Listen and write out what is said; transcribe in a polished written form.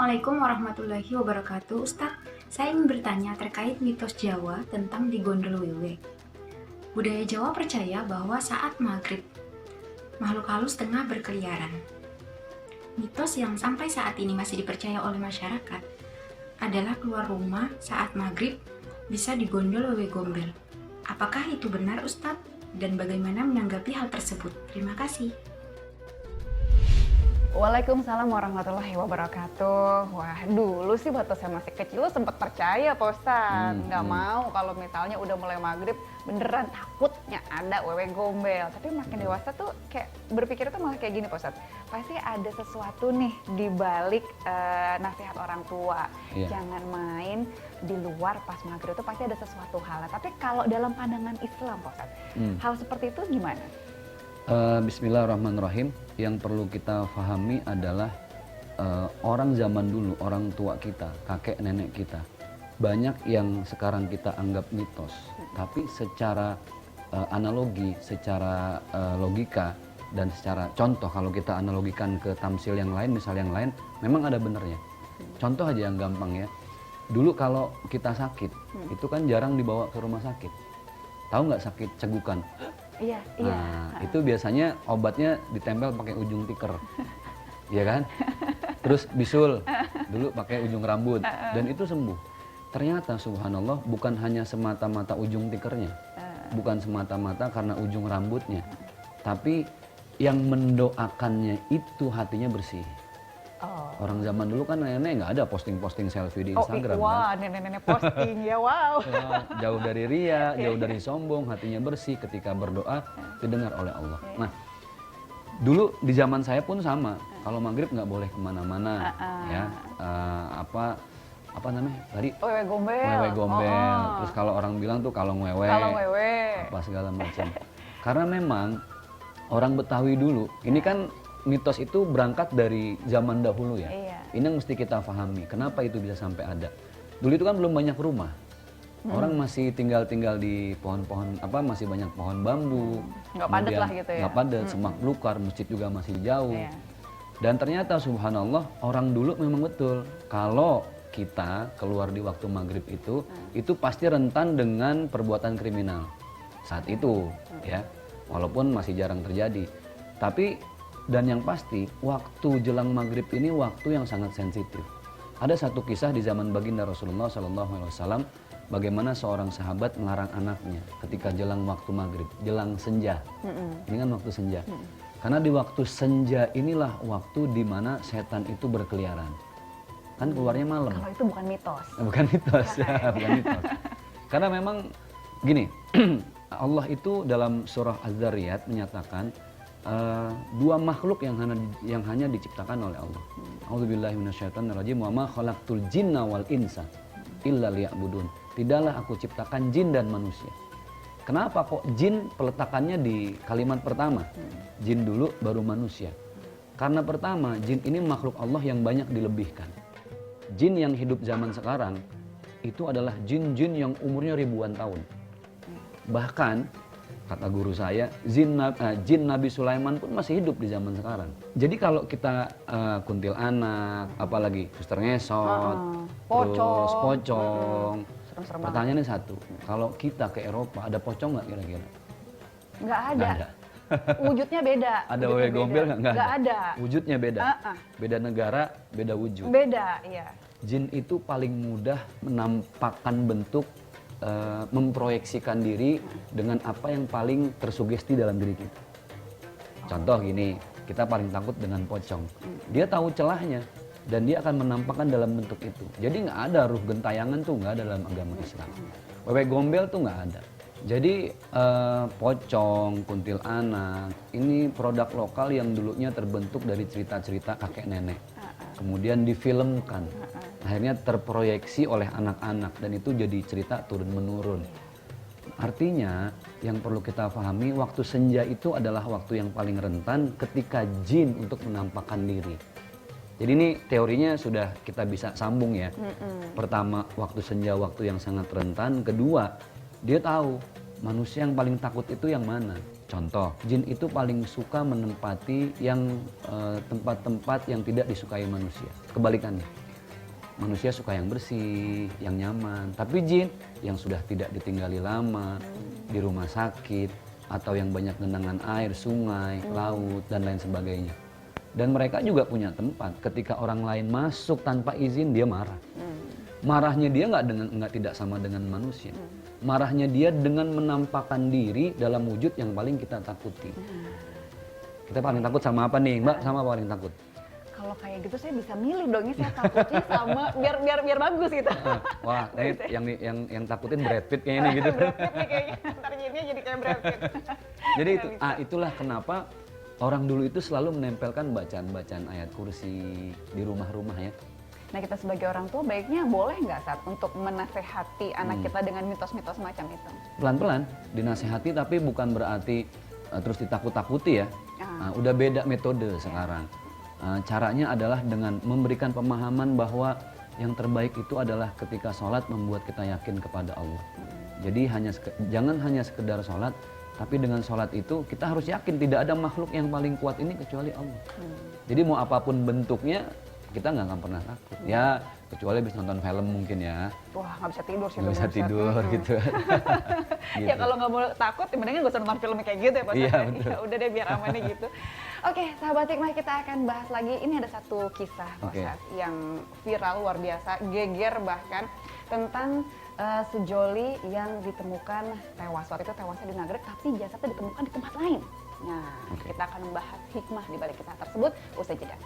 Assalamualaikum warahmatullahi wabarakatuh. Ustadz, saya ingin bertanya terkait mitos Jawa tentang digondol wewe. Budaya Jawa percaya bahwa saat maghrib, makhluk halus tengah berkeliaran. Mitos yang sampai saat ini masih dipercaya oleh masyarakat adalah keluar rumah saat maghrib bisa digondol wewe gombel. Apakah itu benar Ustadz? Dan bagaimana menanggapi hal tersebut? Terima kasih. Waalaikumsalam warahmatullahi wabarakatuh. Wah, dulu sih waktu saya masih kecil sempat percaya Pak Ustadz. Nggak mau kalau misalnya udah mulai maghrib beneran takutnya ada wewe gombel. Tapi makin dewasa tuh kayak berpikir tuh malah kayak gini Pak Ustadz. Pasti ada sesuatu nih di balik nasihat orang tua. Jangan main di luar pas maghrib itu pasti ada sesuatu hal. Tapi kalau dalam pandangan Islam Pak Ustadz, hal seperti itu gimana? Bismillahirrahmanirrahim. Yang perlu kita pahami adalah orang zaman dulu, orang tua kita, kakek nenek kita, banyak yang sekarang kita anggap mitos, tapi secara analogi, secara logika, dan secara contoh kalau kita analogikan ke tamsil yang lain, misal yang lain, memang ada benernya. Contoh aja yang gampang ya, dulu kalau kita sakit, itu kan jarang dibawa ke rumah sakit. Tahu nggak sakit cegukan? Iya. Nah, itu biasanya obatnya ditempel pakai ujung tikar, ya kan? Terus bisul, dulu pakai ujung rambut, dan itu sembuh. Ternyata subhanallah bukan hanya semata-mata ujung tikernya, bukan semata-mata karena ujung rambutnya, tapi yang mendoakannya itu hatinya bersih. Orang zaman dulu kan nenek nggak ada posting-posting selfie di Instagram wah, kan? nenek-nenek posting ya, wow. Jauh dari ria, jauh dari sombong, hatinya bersih ketika berdoa didengar oleh Allah. Nah, dulu di zaman saya pun sama. Kalau maghrib nggak boleh kemana-mana, ya. Apa namanya tadi? Wewe gombel. Wewe gombel. Terus kalau orang bilang tuh kalong wewe. Apa segala macam. Karena memang orang Betawi dulu, ini kan mitos itu berangkat dari zaman dahulu ya. Ini yang mesti kita pahami. Kenapa itu bisa sampai ada? Dulu itu kan belum banyak rumah. Orang masih tinggal di pohon-pohon, masih banyak pohon bambu. Nggak padat lah gitu ya. Nggak padat, semak belukar, masjid juga masih jauh. Dan ternyata subhanallah orang dulu memang betul. Kalau kita keluar di waktu maghrib itu pasti rentan dengan perbuatan kriminal. Saat itu ya, walaupun masih jarang terjadi. Tapi dan yang pasti, waktu jelang maghrib ini waktu yang sangat sensitif. Ada satu kisah di zaman baginda Rasulullah SAW, bagaimana seorang sahabat melarang anaknya ketika jelang waktu maghrib, jelang senja. Ini kan waktu senja. Karena di waktu senja inilah waktu di mana setan itu berkeliaran. Kan keluarnya malam. Kalau itu bukan mitos. Bukan mitos, bukan mitos. Karena memang gini, Allah itu dalam surah Az-Zariyat menyatakan, dua makhluk yang hanya diciptakan oleh Allah. A'udzubillahi minasyaitonirrajim. Wa ma khalaqtul jinna wal insa illa liya'budun. Tidaklah aku ciptakan jin dan manusia. Kenapa kok jin peletakannya di kalimat pertama? Jin dulu baru manusia. Karena pertama, jin ini makhluk Allah yang banyak dilebihkan. Jin yang hidup zaman sekarang itu adalah jin-jin yang umurnya ribuan tahun. Bahkan kata guru saya, jin Nabi Sulaiman pun masih hidup di zaman sekarang. Jadi kalau kita kuntilanak, apalagi suster ngesot, terus pocong. Pertanyaannya satu, kalau kita ke Eropa ada pocong nggak kira-kira? Nggak ada. Wujudnya beda. Ada wewe gombel nggak ada. Wujudnya beda. Beda negara, beda wujud. Beda, iya. Jin itu paling mudah menampakkan bentuk, memproyeksikan diri dengan apa yang paling tersugesti dalam diri kita. Contoh gini, kita paling takut dengan pocong. Dia tahu celahnya dan dia akan menampakkan dalam bentuk itu. Jadi nggak ada ruh gentayangan tuh nggak ada dalam agama Islam. Wewe gombel tuh nggak ada. Jadi pocong, kuntilanak, ini produk lokal yang dulunya terbentuk dari cerita-cerita kakek nenek. Kemudian difilmkan. Akhirnya terproyeksi oleh anak-anak dan itu jadi cerita turun-menurun. Artinya yang perlu kita pahami, waktu senja itu adalah waktu yang paling rentan ketika jin untuk menampakkan diri. Jadi ini teorinya sudah kita bisa sambung ya. Pertama, waktu senja waktu yang sangat rentan. Kedua, dia tahu manusia yang paling takut itu yang mana. Contoh, jin itu paling suka menempati yang tempat-tempat yang tidak disukai manusia. Kebalikannya. manusia suka yang bersih, yang nyaman. Tapi jin yang sudah tidak ditinggali lama, di rumah sakit, atau yang banyak genangan air, sungai, laut, dan lain sebagainya. Dan mereka juga punya tempat. Ketika orang lain masuk tanpa izin, dia marah. Marahnya dia nggak tidak sama dengan manusia. Marahnya dia dengan menampakkan diri dalam wujud yang paling kita takuti. Kita paling takut sama apa nih, Mbak? Sama apa paling takut? Kalau kayak gitu saya bisa milih dong, ini saya takutnya sama biar bagus gitu. Wah, yang takutin Brad Pitt kayaknya nih gitu. Brad Pitt nih kayaknya, ntar jinnya jadi kayak Brad Pitt. Jadi itulah kenapa orang dulu itu selalu menempelkan bacaan-bacaan ayat kursi di rumah-rumah ya. Nah, kita sebagai orang tua baiknya boleh nggak Sat untuk menasehati anak kita dengan mitos-mitos macam itu? Pelan-pelan dinasehati, tapi bukan berarti terus ditakut-takuti ya. Udah beda metode sekarang. Caranya adalah dengan memberikan pemahaman bahwa yang terbaik itu adalah ketika sholat membuat kita yakin kepada Allah. Jadi jangan hanya sekedar sholat, tapi dengan sholat itu kita harus yakin tidak ada makhluk yang paling kuat ini kecuali Allah. Jadi mau apapun bentuknya kita nggak akan pernah takut. Ya kecuali habis nonton film mungkin ya. Wah, nggak bisa tidur sih. Nggak bisa tidur gitu. Ya kalau nggak mau takut, ya mendingan nggak usah nonton film kayak gitu ya Pak. Iya, betul. Ya, udah deh biar amannya gitu. Oke, sahabat hikmah, kita akan bahas lagi. Ini ada satu kisah Pak yang viral luar biasa, geger bahkan, tentang sejoli yang ditemukan tewas. Waktu itu tewasnya di Nagrek, tapi jasadnya ditemukan di tempat lain. Nah, kita akan membahas hikmah di balik kisah tersebut usai jeda.